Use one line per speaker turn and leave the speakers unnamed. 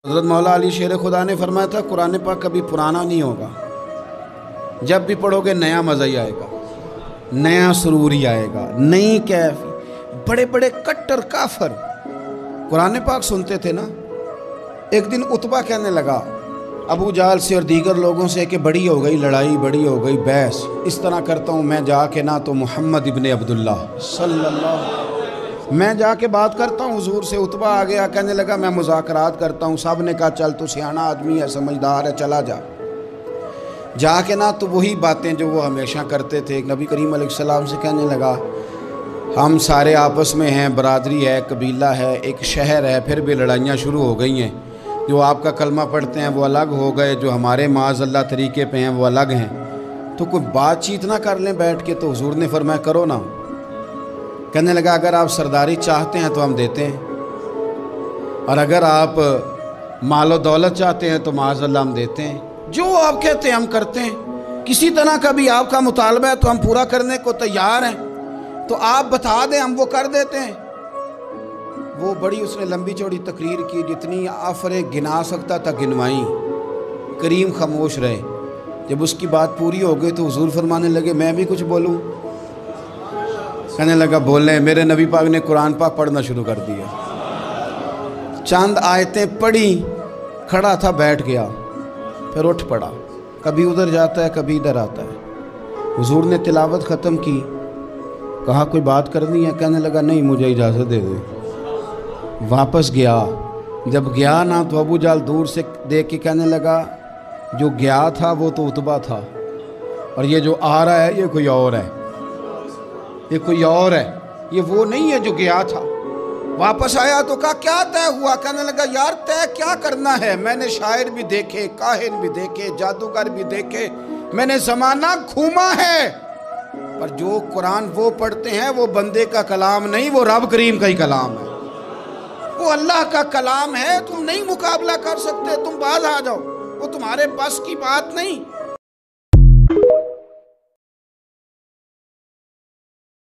حضرت مولا علی شیر خدا نے فرمایا تھا قرآن پاک کبھی پرانا نہیں ہوگا، جب بھی پڑھو گے نیا مزہ ہی آئے گا، نیا سرور ہی آئے گا، نئی کیف۔ بڑے بڑے کٹر کافر قرآن پاک سنتے تھے نا۔ ایک دن عتبہ کہنے لگا ابو جہل سے اور دیگر لوگوں سے کہ بڑی ہو گئی لڑائی، بڑی ہو گئی بحث، اس طرح کرتا ہوں میں جا کے نہ تو محمد ابن عبداللہ صلی اللہ علیہ وسلم میں جا کے بات کرتا ہوں حضور سے۔ عتبہ آ گیا، کہنے لگا میں مذاکرات کرتا ہوں۔ سب نے کہا چل تو سیانا آدمی ہے، سمجھدار ہے، چلا جا۔ جا کے نہ تو وہی باتیں جو وہ ہمیشہ کرتے تھے، نبی کریم علیہ السلام سے کہنے لگا ہم سارے آپس میں ہیں، برادری ہے، قبیلہ ہے، ایک شہر ہے، پھر بھی لڑائیاں شروع ہو گئی ہیں۔ جو آپ کا کلمہ پڑھتے ہیں وہ الگ ہو گئے، جو ہمارے معاذ اللہ طریقے پہ ہیں وہ الگ ہیں، تو کوئی بات چیت نہ کر لیں بیٹھ کے۔ تو حضور نے فرمایا کرو نا۔ کہنے لگا اگر آپ سرداری چاہتے ہیں تو ہم دیتے ہیں، اور اگر آپ مال و دولت چاہتے ہیں تو معاذ اللہ ہم دیتے ہیں، جو آپ کہتے ہیں ہم کرتے ہیں۔ کسی طرح کا بھی آپ کا مطالبہ ہے تو ہم پورا کرنے کو تیار ہیں، تو آپ بتا دیں ہم وہ کر دیتے ہیں۔ وہ بڑی اس نے لمبی چوڑی تقریر کی، جتنی آفریں گنا سکتا تھا گنوائیں۔ کریم خاموش رہے۔ جب اس کی بات پوری ہو گئی تو حضور فرمانے لگے میں بھی کچھ بولوں؟ کہنے لگا بولیں۔ میرے نبی پاک نے قرآن پاک پڑھنا شروع کر دیا، چند آیتیں پڑھی، کھڑا تھا بیٹھ گیا، پھر اٹھ پڑا، کبھی ادھر جاتا ہے کبھی ادھر آتا ہے۔ حضور نے تلاوت ختم کی، کہا کوئی بات کرنی ہے؟ کہنے لگا نہیں مجھے اجازت دے دے۔ واپس گیا، جب گیا نا تو ابو جہل دور سے دیکھ کے کہنے لگا جو گیا تھا وہ تو عتبہ تھا، اور یہ جو آ رہا ہے یہ کوئی اور ہے، یہ کوئی اور ہے، یہ وہ نہیں ہے جو گیا تھا۔ واپس آیا تو کہا کیا طے ہوا؟ کہنے لگا یار طے کیا کرنا ہے، میں نے شاعر بھی دیکھے، کاہن بھی دیکھے، جادوگر بھی دیکھے، میں نے زمانہ گھوما ہے، پر جو قرآن وہ پڑھتے ہیں وہ بندے کا کلام نہیں، وہ رب کریم کا ہی کلام ہے، وہ اللہ کا کلام ہے۔ تم نہیں مقابلہ کر سکتے، تم باز آ جاؤ، وہ تمہارے بس کی بات نہیں۔